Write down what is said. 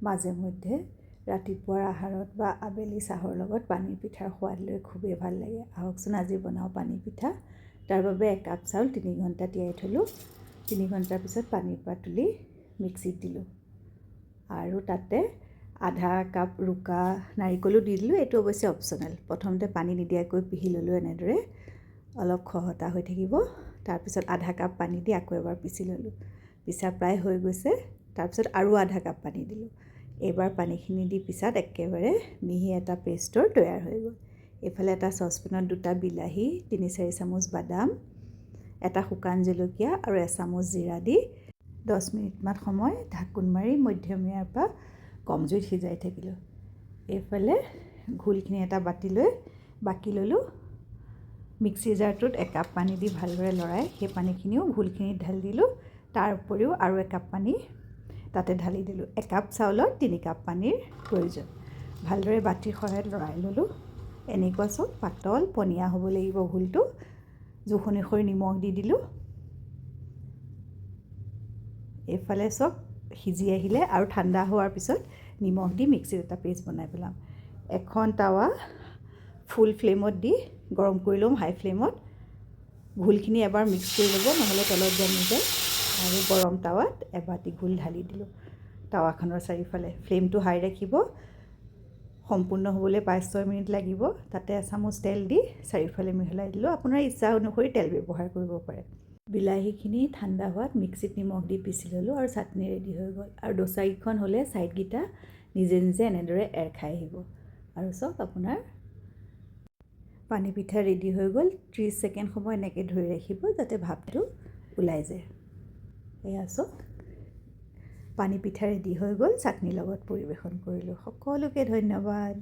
মাজে মধ্যে ৰাতিপুৱাৰ আহাৰত বা আবেলি চাহৰ লগত পানী পিঠাৰ সোৱাদ লৈ খুবেই ভাল লাগে। আহকচোন আজি বনাওঁ পানী পিঠা। তাৰ বাবে 1 কাপ চাউল 3 ঘণ্টা তিয়াই থলোঁ। 3 ঘণ্টাৰ পিছত পানীৰ পৰা তুলি মিক্সিত দিলোঁ আৰু তাতে আধা কাপ ৰুকা নাৰিকলো দি দিলোঁ। এইটো অৱশ্যে অপশ্যনেল। প্ৰথমতে পানী নিদিয়াকৈ পিহি ল'লোঁ এনেদৰে, অলপ খহটা হৈ থাকিব। তাৰপিছত আধা কাপ পানী দি আকৌ এবাৰ পিচি ল'লোঁ। পিছা প্ৰায় হৈ গৈছে। তাৰপিছত আৰু আধা কাপ পানী দিলোঁ। এইবাৰ পানীখিনি দি পিছাত একেবাৰে মিহি এটা পেষ্টৰ তৈয়াৰ হৈ গ'ল। এইফালে এটা চচপেনত 2টা বিলাহী, 3-4 চামুচ বাদাম, এটা শুকান জলকীয়া আৰু এচামুচ জিৰা দি 10 মিনিটমান সময় ঢাকোন মাৰি মধ্যমীয়াৰ পৰা কম জুইত সিজাই থাকিলোঁ। এইফালে ঘোলখিনি এটা বাতি লৈ বাকি ল'লোঁ। মিক্সি জাৰটোত 1 কাপ পানী দি ভালদৰে লৰাই সেই পানীখিনিও ঘোলখিনিত ঢালি দিলোঁ। তাৰ উপৰিও আৰু 1 কাপ পানী তাতে ঢালি দিলোঁ। 1 কাপ চাউলত 3 কাপ পানীৰ প্ৰয়োজন। ভালদৰে বাতিৰ সহায়ত লৰাই ল'লোঁ। এনেকুৱা চব পাতল পনীয়া হ'ব লাগিব ঘোলটো। জোখ অনুসৰি নিমখ দি দিলোঁ। এইফালে চব সিজি আহিলে আৰু ঠাণ্ডা হোৱাৰ পিছত নিমখ দি মিক্সিত এটা পেষ্ট বনাই পেলাম। এখন টাৱা ফুল ফ্লেমত দি গৰম কৰি ল'ম, হাই ফ্লেমত। ঘোলখিনি এবাৰ মিক্স কৰি ল'ব, নহ'লে তলত জমি যায়। আৰু গৰম টাৱাত এবাটি ঘোল ঢালি দিলোঁ টাৱাখনৰ চাৰিওফালে। ফ্লেমটো হাই ৰাখিব। সম্পূৰ্ণ হ'বলৈ 5-6 মিনিট লাগিব। তাতে এচামুচ তেল দি চাৰিওফালে মিহলাই দিলোঁ। আপোনাৰ ইচ্ছা অনুসৰি তেল ব্যৱহাৰ কৰিব পাৰে। বিলাহীখিনি ঠাণ্ডা হোৱাত মিক্সিত নিমখ দি পিচি ল'লোঁ আৰু চাটনি ৰেডি হৈ গ'ল। আৰু ডোচাকেইখন হ'লে ছাইডকেইটা নিজে নিজে এনেদৰে এৰ খাই আহিব। আৰু চব আপোনাৰ পানী পিঠা ৰেডি হৈ গ'ল। 30 ছেকেণ্ড সময় এনেকৈ ধৰি ৰাখিব যাতে ভাপটো ওলাই যায়। এয়া চব পানী পিঠা ৰেডি হৈ গ'ল। চাটনিৰ লগত পৰিৱেশন কৰিলোঁ। সকলোকে ধন্যবাদ।